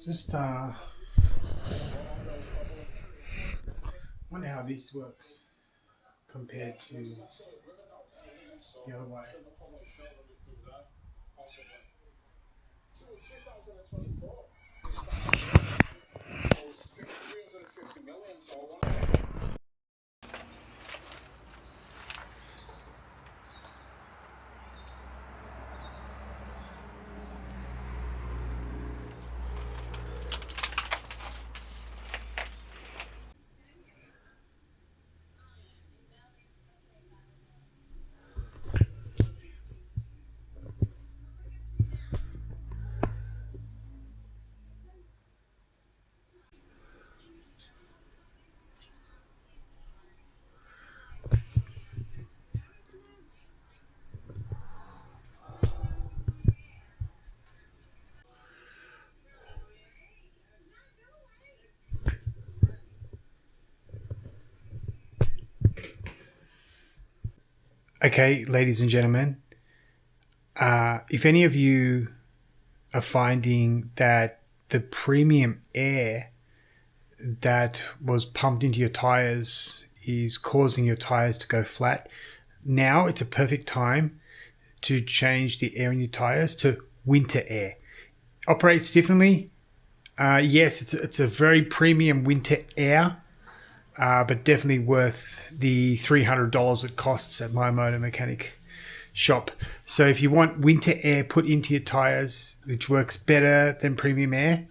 Just wonder how this works compared to the other way. Okay, ladies and gentlemen, if any of you are finding that the premium air that was pumped into your tires is causing your tires to go flat, now it's a perfect time to change the air in your tires to winter air. Operates differently. Yes, it's a very premium winter air, but definitely worth the $300 it costs at my motor mechanic shop. So if you want winter air put into your tires, which works better than premium air,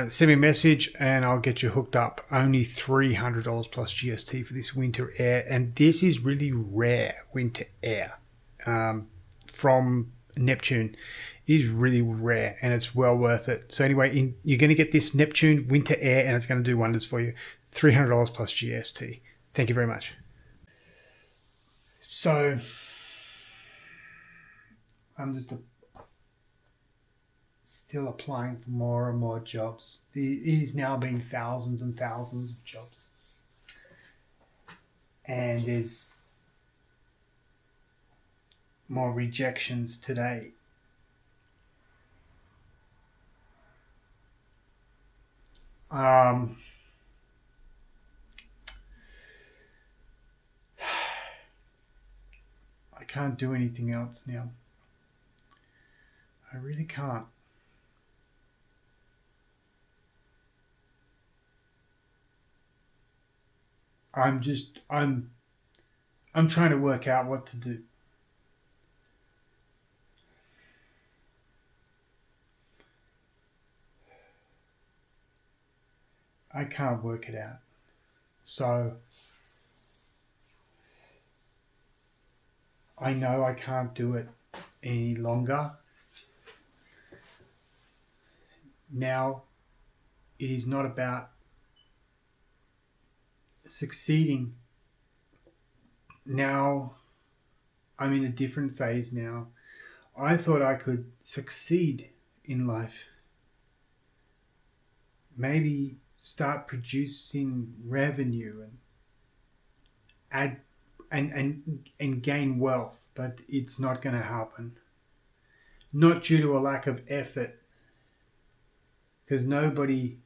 send me a message and I'll get you hooked up. Only $300 plus GST for this winter air, and this is really rare winter air from Neptune. It is really rare and it's well worth it. So anyway, you're going to get this Neptune winter air and it's going to do wonders for you. $300 plus GST. Thank you very much. So I'm just still applying for more and more jobs. It is now being thousands and thousands of jobs. And there's more rejections today. I can't do anything else now. I really can't. I'm trying to work out what to do. I can't work it out. So I know I can't do it any longer. Now it is not about succeeding. Now I'm in a different phase now. I thought I could succeed in life. Maybe start producing revenue and add and gain wealth, but it's not going to happen. Not due to a lack of effort, because nobody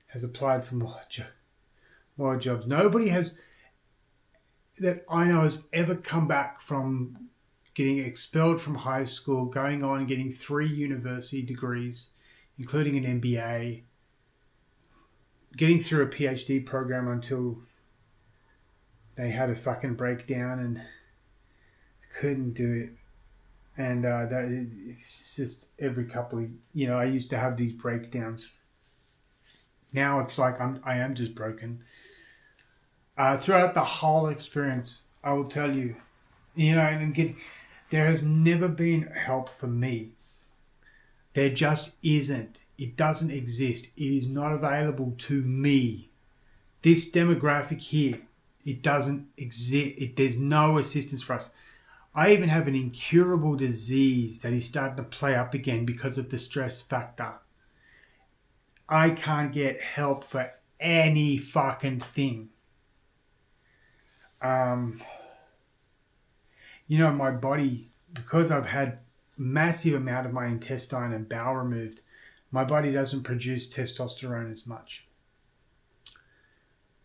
has applied for more jobs. Nobody has that I know has ever come back from getting expelled from high school, going on and getting 3 university degrees, including an MBA, getting through a PhD program until they had a fucking breakdown and couldn't do it. And it's just every couple of, I used to have these breakdowns. Now it's like I am just broken. Throughout the whole experience, I will tell you, there has never been help for me. There just isn't. It doesn't exist. It is not available to me. This demographic here, it doesn't exist. There's no assistance for us. I even have an incurable disease that is starting to play up again because of the stress factor. I can't get help for any fucking thing. My body, because I've had massive amount of my intestine and bowel removed, My body doesn't produce testosterone as much.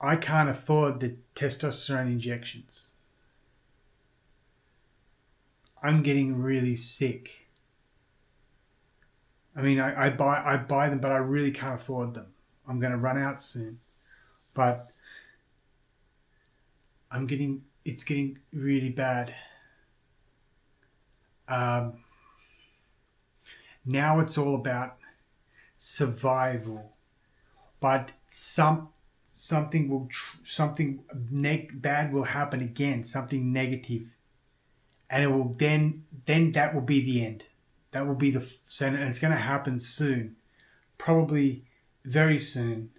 I can't afford the testosterone injections. I'm getting really sick. I mean, I buy them, but I really can't afford them. I'm going to run out soon. But it's getting really bad. Now it's all about survival, but something bad will happen again, something negative, and it will then that will be the end. That will be and it's going to happen soon, probably very soon,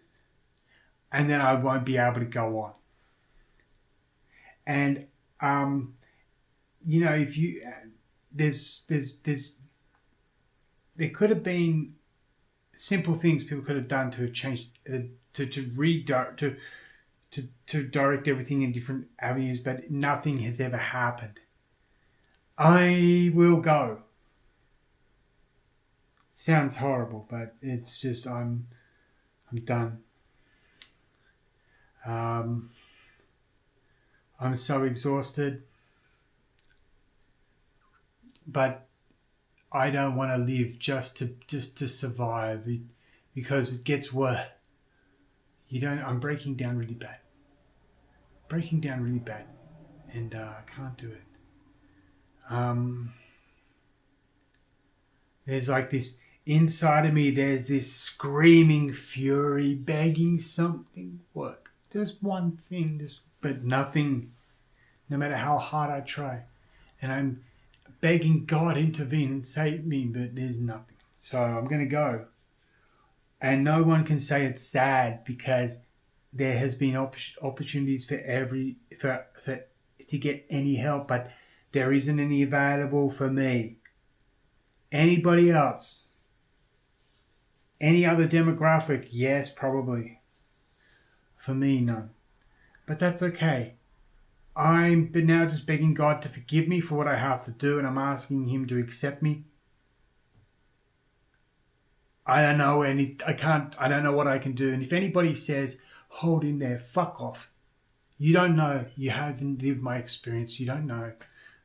and then I won't be able to go on. And if you there could have been simple things people could have done to have changed to direct everything in different avenues, but nothing has ever happened. I will go. Sounds horrible, but it's just I'm done. I'm so exhausted, but I don't want to live just to survive, because it gets worse. I'm breaking down really bad. And I can't do it. There's like this inside of me. There's this screaming fury, begging something work. Just one thing, but nothing. No matter how hard I try, and I'm begging God intervene and save me, but there's nothing. So I'm gonna go, and no one can say it's sad, because there has been opportunities for to get any help, but there isn't any available for me. Anybody else? Any other demographic? Yes, probably. For me, none. But that's okay. I'm now just begging God to forgive me for what I have to do, and I'm asking Him to accept me. I don't know I don't know what I can do. And if anybody says, hold in there, fuck off. You don't know. You haven't lived my experience. You don't know.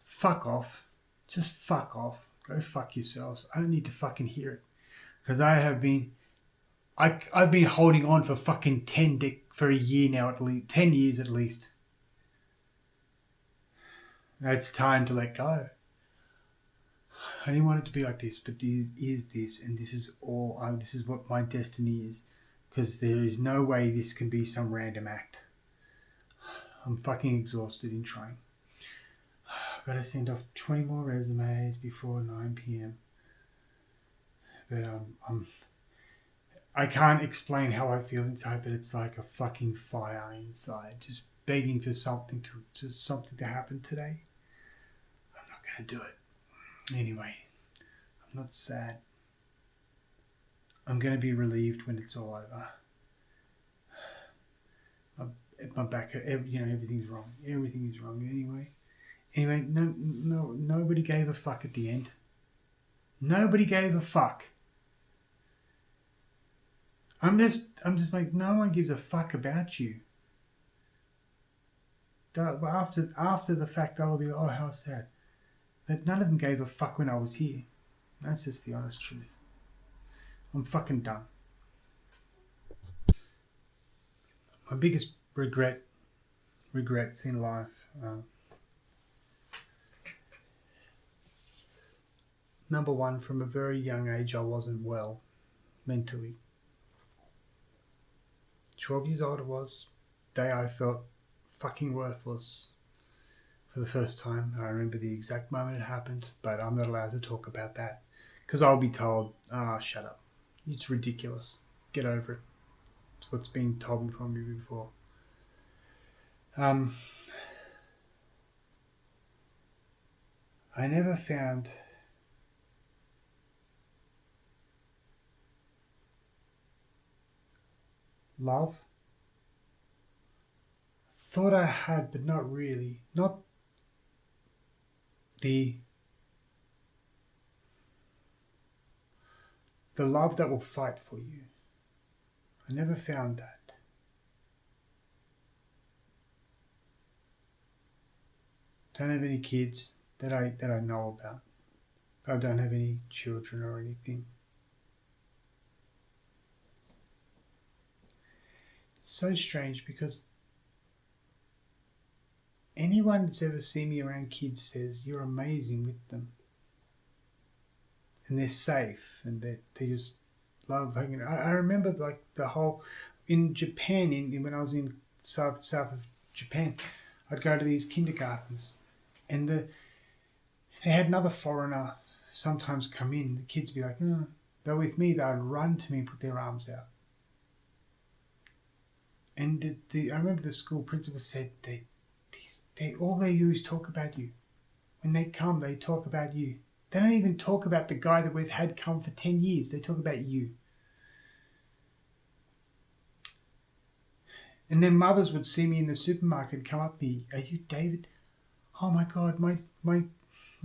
Fuck off. Just fuck off. Go fuck yourselves. I don't need to fucking hear it. Because I've been holding on for fucking for a year now, at least 10 years at least. It's time to let go. I didn't want it to be like this, but it is this, and this is all. This is what my destiny is, because there is no way this can be some random act. I'm fucking exhausted in trying. I've got to send off 20 more resumes before 9 p.m. But I can't explain how I feel inside, but it's like a fucking fire inside, just begging for something to happen today. I'm not going to do it. Anyway, I'm not sad. I'm going to be relieved when it's all over. My back, everything's wrong. Everything is wrong anyway. Anyway, nobody gave a fuck at the end. Nobody gave a fuck. I'm just like, no one gives a fuck about you. After the fact, they'll be, oh, how sad. But none of them gave a fuck when I was here. That's just the honest truth. I'm fucking done. My biggest regrets in life. Number one, from a very young age, I wasn't well mentally. 12 years old I was. Day I felt fucking worthless for the first time. I remember the exact moment it happened, but I'm not allowed to talk about that, because I'll be told, shut up. It's ridiculous. Get over it. It's what's been told from me before. I never found love. Thought I had, but not really. Not the the love that will fight for you. I never found that. Don't have any kids that I know about. I don't have any children or anything. It's so strange because anyone that's ever seen me around kids says you're amazing with them. And they're safe and they just love hanging out. I remember like the whole, in Japan, when I was in south of Japan, I'd go to these kindergartens and they had another foreigner sometimes come in. The kids would be like, oh. But with me, they'd run to me and put their arms out. And I remember the school principal said, all they do is talk about you. When they come, they talk about you. They don't even talk about the guy that we've had come for 10 years. They talk about you. And then mothers would see me in the supermarket, come up to me, are you David? Oh my God, my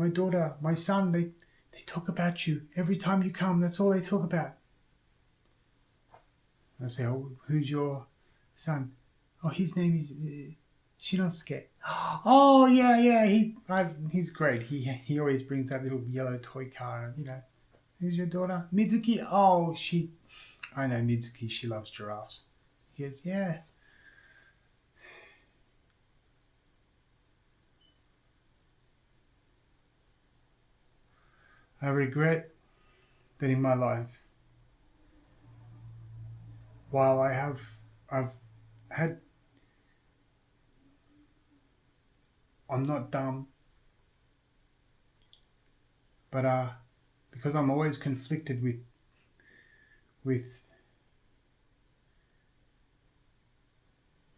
daughter, my son, they talk about you. Every time you come, that's all they talk about. I say, oh, who's your son? Oh, his name is Shinosuke. Oh, yeah, he's great. He always brings that little yellow toy car. And, who's your daughter? Mizuki. Oh, I know Mizuki. She loves giraffes. He goes, yeah. I regret that in my life, while I've had, I'm not dumb, but because I'm always conflicted with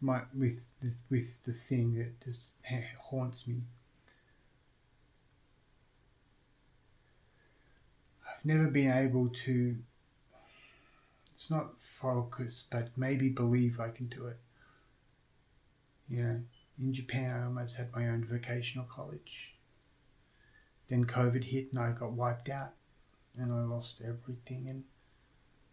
the thing that just haunts me. I've never been able to, it's not focus, but maybe believe I can do it. In Japan, I almost had my own vocational college. Then COVID hit and I got wiped out and I lost everything and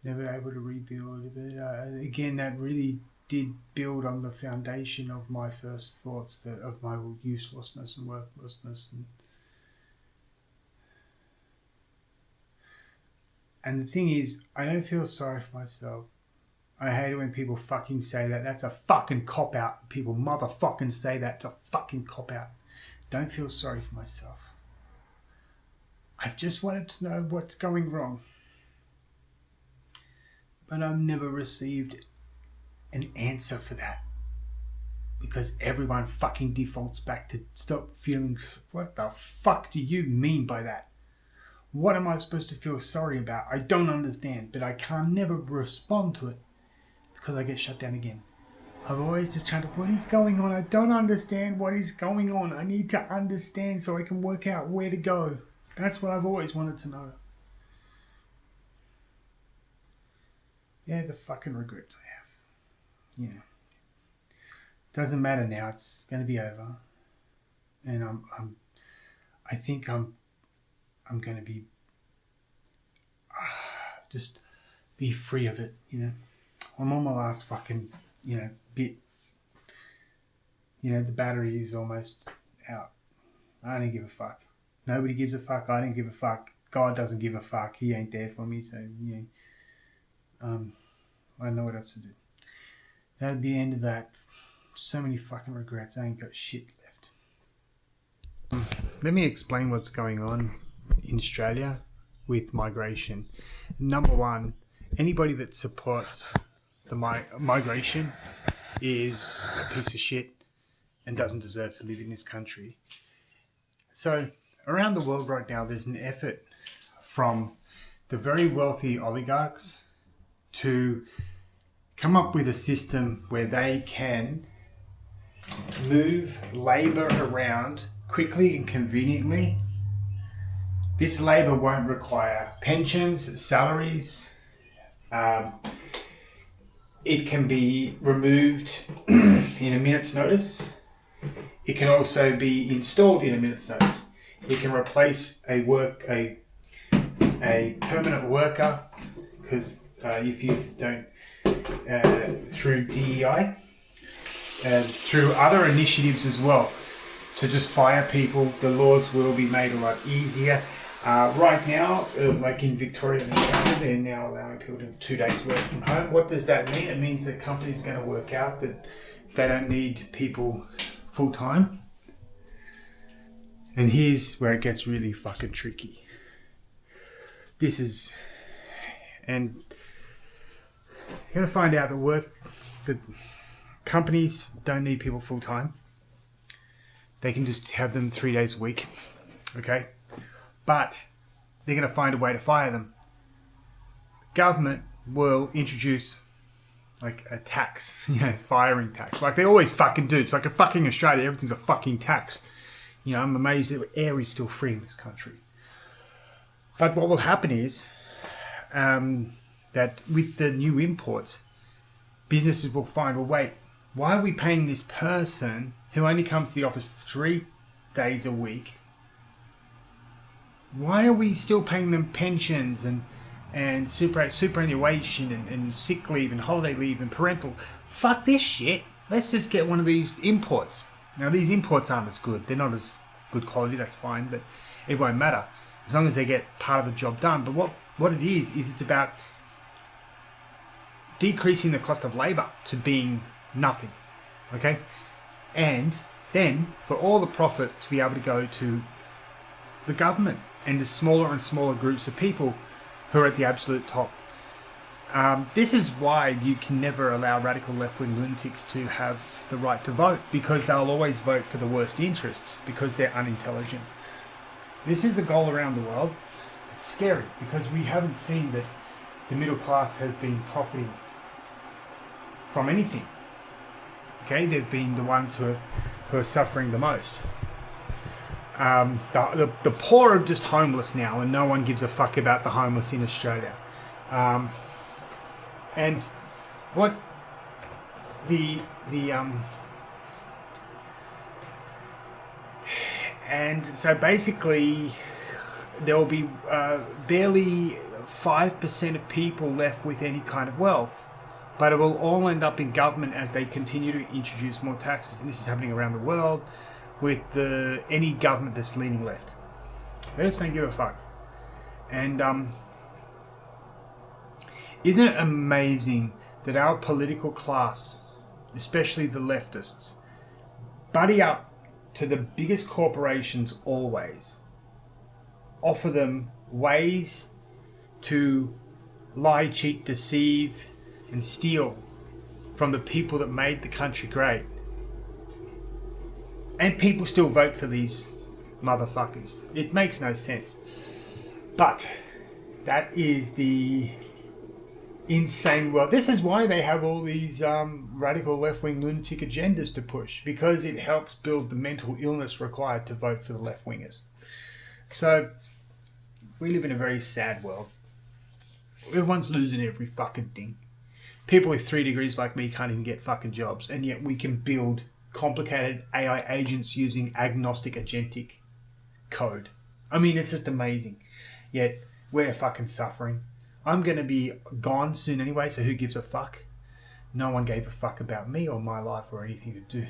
never able to rebuild. But again, that really did build on the foundation of my first thoughts of my uselessness and worthlessness. And the thing is, I don't feel sorry for myself. I hate it when people fucking say that. That's a fucking cop-out. People motherfucking say that's a fucking cop-out. Don't feel sorry for myself. I've just wanted to know what's going wrong. But I've never received an answer for that. Because everyone fucking defaults back to stop feeling, what the fuck do you mean by that? What am I supposed to feel sorry about? I don't understand, but I can never respond to it because I get shut down again. I've always just tried to, what is going on? I don't understand what is going on. I need to understand so I can work out where to go. That's what I've always wanted to know. Yeah, the fucking regrets I have. Doesn't matter now. It's going to be over. And I think I'm going to be just be free of it, I'm on my last fucking, bit. The battery is almost out. I don't give a fuck. Nobody gives a fuck. I don't give a fuck. God doesn't give a fuck. He ain't there for me. So, I know what else to do. That'd be the end of that. So many fucking regrets. I ain't got shit left. Let me explain what's going on in Australia with migration. Number one, anybody that supports the migration is a piece of shit and doesn't deserve to live in this country. So around the world right now, there's an effort from the very wealthy oligarchs to come up with a system where they can move labor around quickly and conveniently. This labor won't require pensions, salaries. It can be removed in a minute's notice. It can also be installed in a minute's notice. It can replace a permanent worker because if you don't, through DEI and through other initiatives as well, to just fire people, the laws will be made a lot easier. Right now, like in Victoria and Australia, they're now allowing people to 2 days work from home. What does that mean? It means that companies are going to work out that they don't need people full time. And here's where it gets really fucking tricky. And you're going to find out that companies don't need people full time. They can just have them 3 days a week. Okay? But they're going to find a way to fire them. Government will introduce like a tax, firing tax. Like they always fucking do. It's like a fucking Australia. Everything's a fucking tax. I'm amazed that air is still free in this country. But what will happen is that with the new imports, businesses will find, well, wait, why are we paying this person who only comes to the office 3 days a week? Why are we still paying them pensions and superannuation and sick leave and holiday leave and parental? Fuck this shit. Let's just get one of these imports. Now, these imports aren't as good. They're not as good quality, that's fine, but it won't matter as long as they get part of the job done. But what it is it's about decreasing the cost of labour to being nothing, okay? And then for all the profit to be able to go to the government and to smaller and smaller groups of people who are at the absolute top. This is why you can never allow radical left-wing lunatics to have the right to vote, because they'll always vote for the worst interests because they're unintelligent. This is the goal around the world. It's scary because we haven't seen that the middle class has been profiting from anything. Okay, they've been the ones who are suffering the most. The poor are just homeless now, and no one gives a fuck about the homeless in Australia. And what and so basically there will be barely 5% of people left with any kind of wealth, but it will all end up in government as they continue to introduce more taxes. And this is happening around the world with any government that's leaning left. They just don't give a fuck. And isn't it amazing that our political class, especially the leftists, buddy up to the biggest corporations always, offer them ways to lie, cheat, deceive, and steal from the people that made the country great. And people still vote for these motherfuckers. It makes no sense. But that is the insane world. This is why they have all these radical left-wing lunatic agendas to push, because it helps build the mental illness required to vote for the left-wingers. So we live in a very sad world. Everyone's losing every fucking thing. People with 3 degrees like me can't even get fucking jobs, and yet we can build complicated AI agents using agnostic agentic code. I mean, it's just amazing. Yet we're fucking suffering. I'm going to be gone soon anyway, so who gives a fuck? No one gave a fuck about me or my life or anything to do.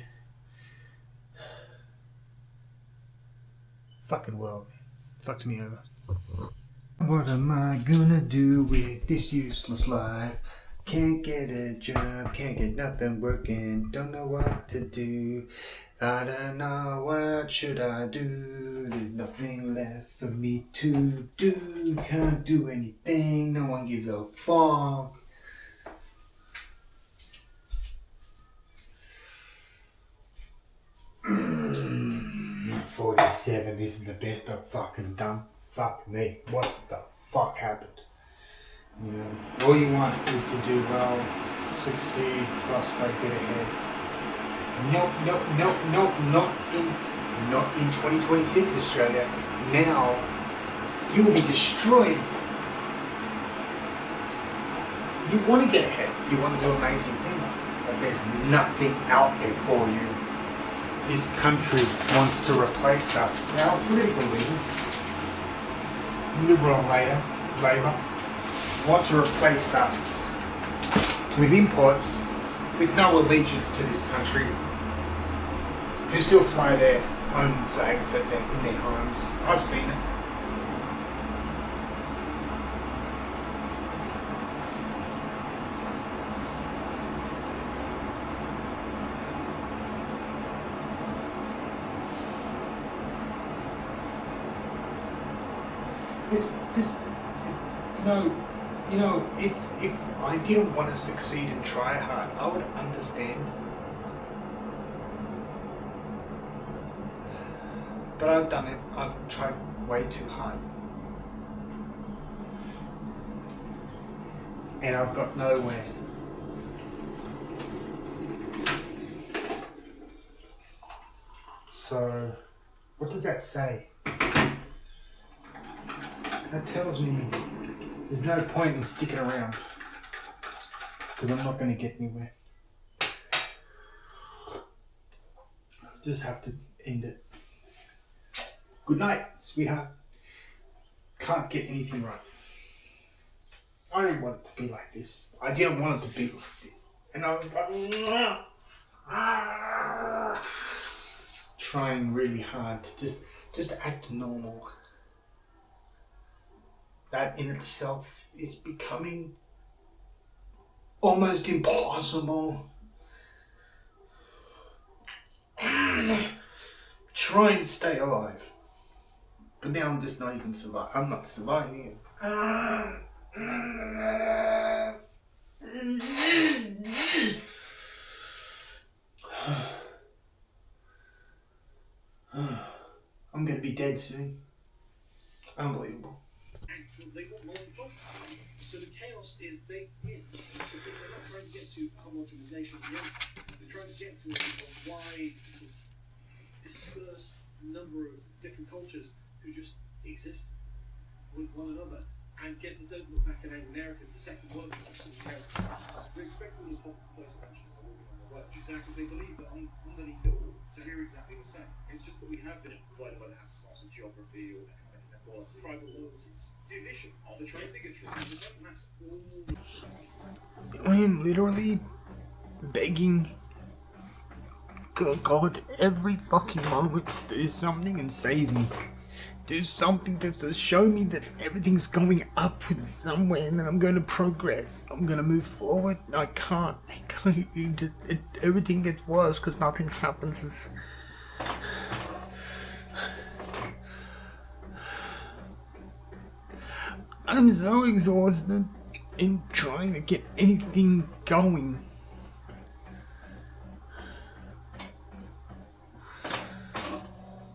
Fucking world. Fucked me over. What am I gonna do with this useless life? Can't get a job, can't get nothing working, don't know what to do. I don't know, what should I do? There's nothing left for me to do. Can't do anything, no one gives a fuck. At 47, this is the best I've fucking done. Fuck me. What the fuck happened? You know, all you want is to do well, succeed, prosper, get ahead. Nope, not in 2026 Australia. Now, you will be destroyed. You want to get ahead, you want to do amazing things, but there's nothing out there for you. This country wants to replace us. Our political leaders, Liberal and Labour, want to replace us with imports with no allegiance to this country, who still fly their own flags in their homes. I've seen it. This, if I didn't want to succeed and try hard, I would understand. But I've done it. I've tried way too hard. And I've got nowhere. So, what does that say? That tells me there's no point in sticking around, because I'm not going to get anywhere. Just have to end it. Good night, sweetheart. Can't get anything right. I didn't want it to be like this. I didn't want it to be like this. And I was like, trying really hard to just act normal. That in itself is becoming almost impossible. Trying to stay alive. But now I'm just not even surviving. I'm not surviving it. I'm going to be dead soon. Unbelievable. They want multiple, so the chaos is baked in. Because they're not trying to get to homogenization yet. They're trying to get to a wide, sort of dispersed number of different cultures who just exist with one another and don't look back at any narrative. The Second World War, some characters. They're expecting the pop to place eventually. Exactly, they believe that underneath it all, we're exactly the same. It's just that we have been provided by the happenstance of geography or economic inequality, tribal loyalties, division, arbitrary bigotry. That's all. I am literally begging God every fucking moment to do something and save me. Do something to show me that everything's going upwards somewhere and that I'm going to progress. I'm going to move forward. I can't. Everything gets worse because nothing happens. I'm so exhausted in trying to get anything going.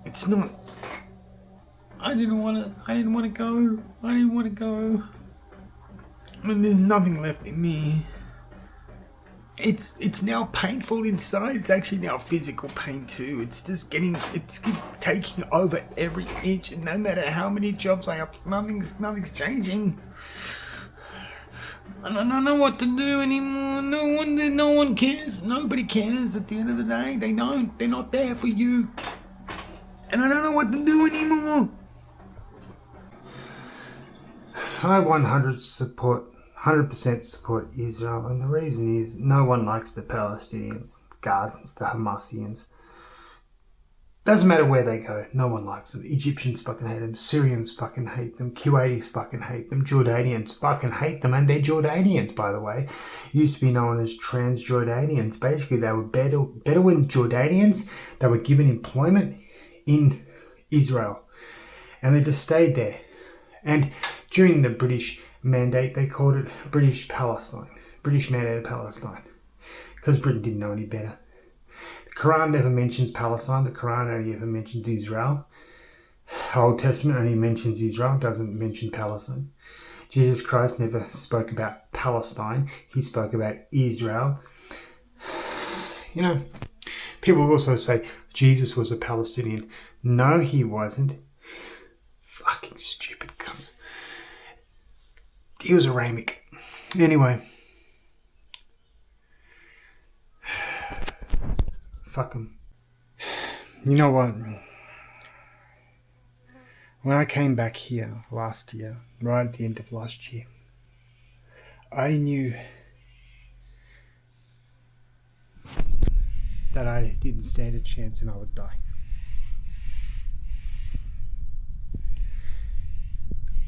It's not. I didn't want to go. I mean, there's nothing left in me. It's now painful inside. It's actually now physical pain too. It's taking over every inch, and no matter how many jobs I have, nothing's changing. I don't know what to do anymore. No one cares. Nobody cares at the end of the day. They don't. They're not there for you. And I don't know what to do anymore. I 100% support Israel, and the reason is no one likes the Palestinians, the Gazans, the Hamasians. Doesn't matter where they go, no one likes them. Egyptians fucking hate them, Syrians fucking hate them, Kuwaitis fucking hate them, Jordanians fucking hate them, and they're Jordanians, by the way. Used to be known as Transjordanians. Basically, they were Bedouin Jordanians. They were given employment in Israel, and they just stayed there. And during the British Mandate, they called it British Palestine, British Mandate of Palestine, because Britain didn't know any better. The Quran never mentions Palestine. The Quran only ever mentions Israel. Old Testament only mentions Israel, doesn't mention Palestine. Jesus Christ never spoke about Palestine. He spoke about Israel. You know, people also say Jesus was a Palestinian. No, he wasn't. Fucking stupid cunt. He was Aramic. Anyway. Fuck him. You know what? When I came back here last year, right at the end of last year, I knew that I didn't stand a chance and I would die.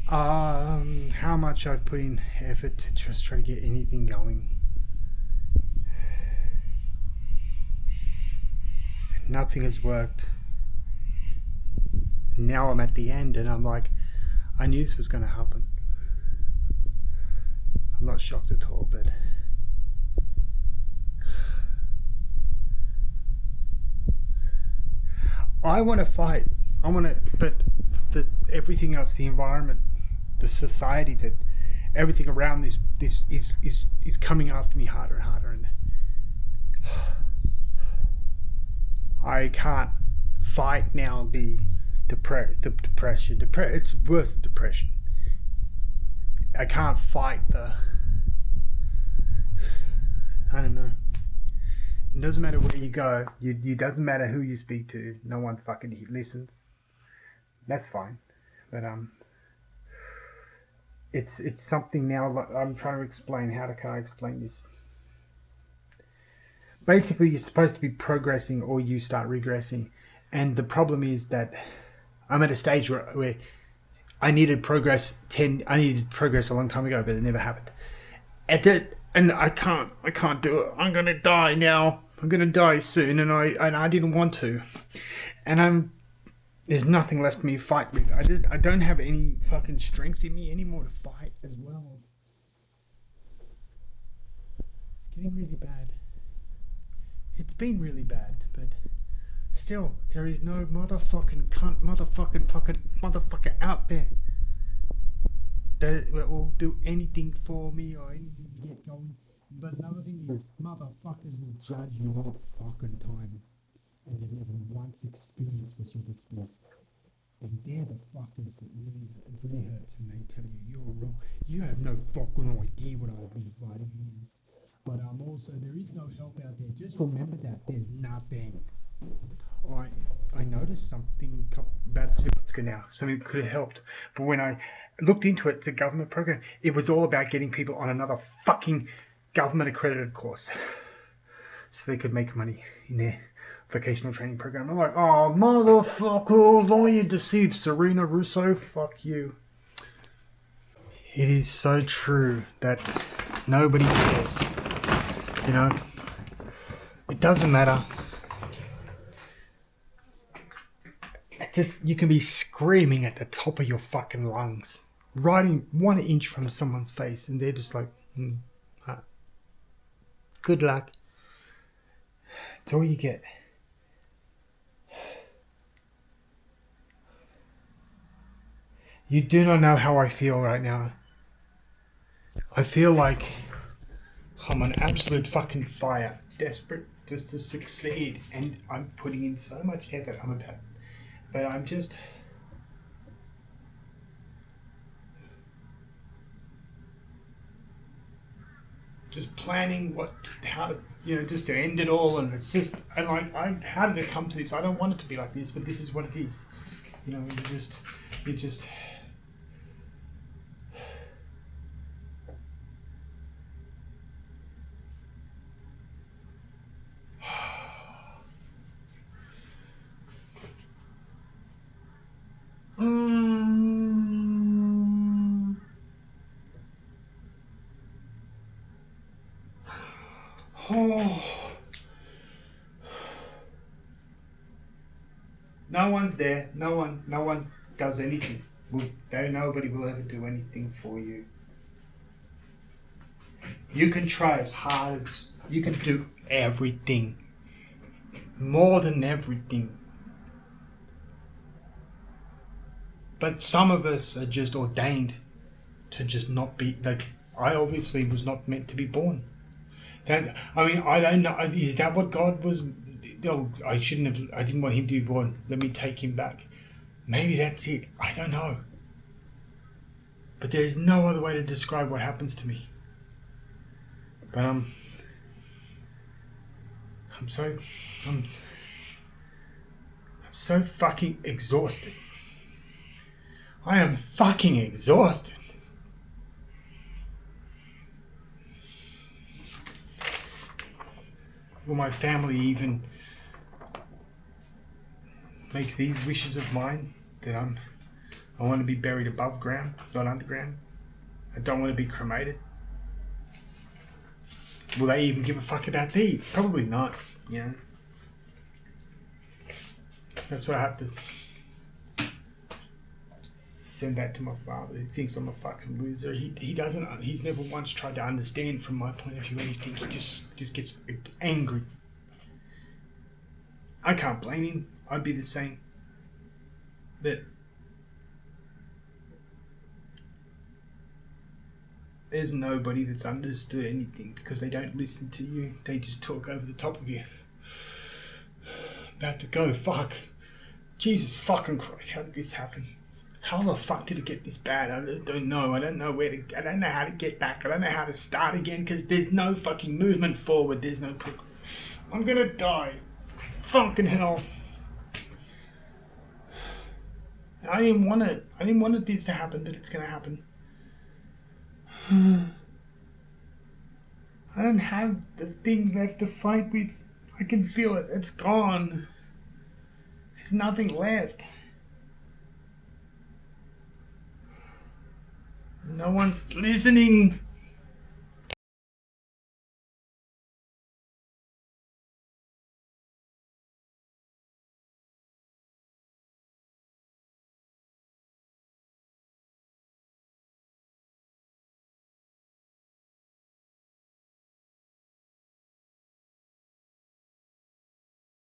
How much I've put in effort to just try to get anything going. Nothing has worked. Now I'm at the end and I'm like, I knew this was going to happen. I'm not shocked at all, but I want to fight. But everything else, the environment, the society, that everything around this is coming after me harder and harder, and I can't fight now the depression. It's worse than depression. I can't fight I don't know. It doesn't matter where you go. You doesn't matter who you speak to. No one fucking listens. That's fine, but it's something now. I'm trying to explain. Can I explain this? Basically, you're supposed to be progressing, or you start regressing, and the problem is that I'm at a stage where I needed progress a long time ago, but it never happened. And I can't do it. I'm gonna die now. I'm gonna die soon, and I didn't want to, and there's nothing left for me to fight with. I don't have any fucking strength in me anymore to fight as well. It's getting really bad. It's been really bad, but still, there is no motherfucking motherfucker out there that will do anything for me or anything to get going. But another thing is, motherfuckers will judge you all the fucking time, and they've never once experienced what you've experienced. And they're the fuckers that really hurts when they tell you you're wrong. You have no fucking idea what I've been fighting against. But also, there is no help out there. Just remember that there's nothing. I noticed something about 2 months ago now. Something could have helped. But when I looked into it, it's a government program. It was all about getting people on another fucking government accredited course, so they could make money in their vocational training program. I'm like, oh, motherfucker, why you deceived Serena Russo? Fuck you. It is so true that nobody cares. You know, it doesn't matter. You can be screaming at the top of your fucking lungs, riding 1 inch from someone's face, and they're just like, good luck. It's all you get. You do not know how I feel right now. I feel like I'm on absolute fucking fire, desperate just to succeed, and I'm putting in so much effort. But I'm just planning how to, just to end it all, and it's just, and like, how did it come to this? I don't want it to be like this, but this is what it is. You just. No one's there. No one does anything. Nobody will ever do anything for you. You can try as hard as you can do everything, more than everything. But some of us are just ordained to just not be, like, I obviously was not meant to be born. I don't know. Is that what God was? No, I didn't want him to be born. Let me take him back. Maybe that's it. I don't know. But there's no other way to describe what happens to me. But I'm so fucking exhausted. I am fucking exhausted. will my family even make these wishes of mine that I want to be buried above ground, not underground? I don't want to be cremated. Will they even give a fuck about these? Probably not, you know. That's what I have to send that to my father. He thinks I'm a fucking loser. He doesn't. He's never once tried to understand from my point of view anything. He just gets angry. I can't blame him. I'd be the same. But there's nobody that's understood anything because they don't listen to you. They just talk over the top of you. About to go. Fuck. Jesus fucking Christ. How did this happen? How the fuck did it get this bad? I just don't know. I don't know where to. I don't know how to get back. I don't know how to start again because there's no fucking movement forward. There's no. I'm gonna die. Fucking hell. I didn't want it. I didn't want this to happen, but it's gonna happen. I don't have the thing left to fight with. I can feel it. It's gone. There's nothing left. No one's listening.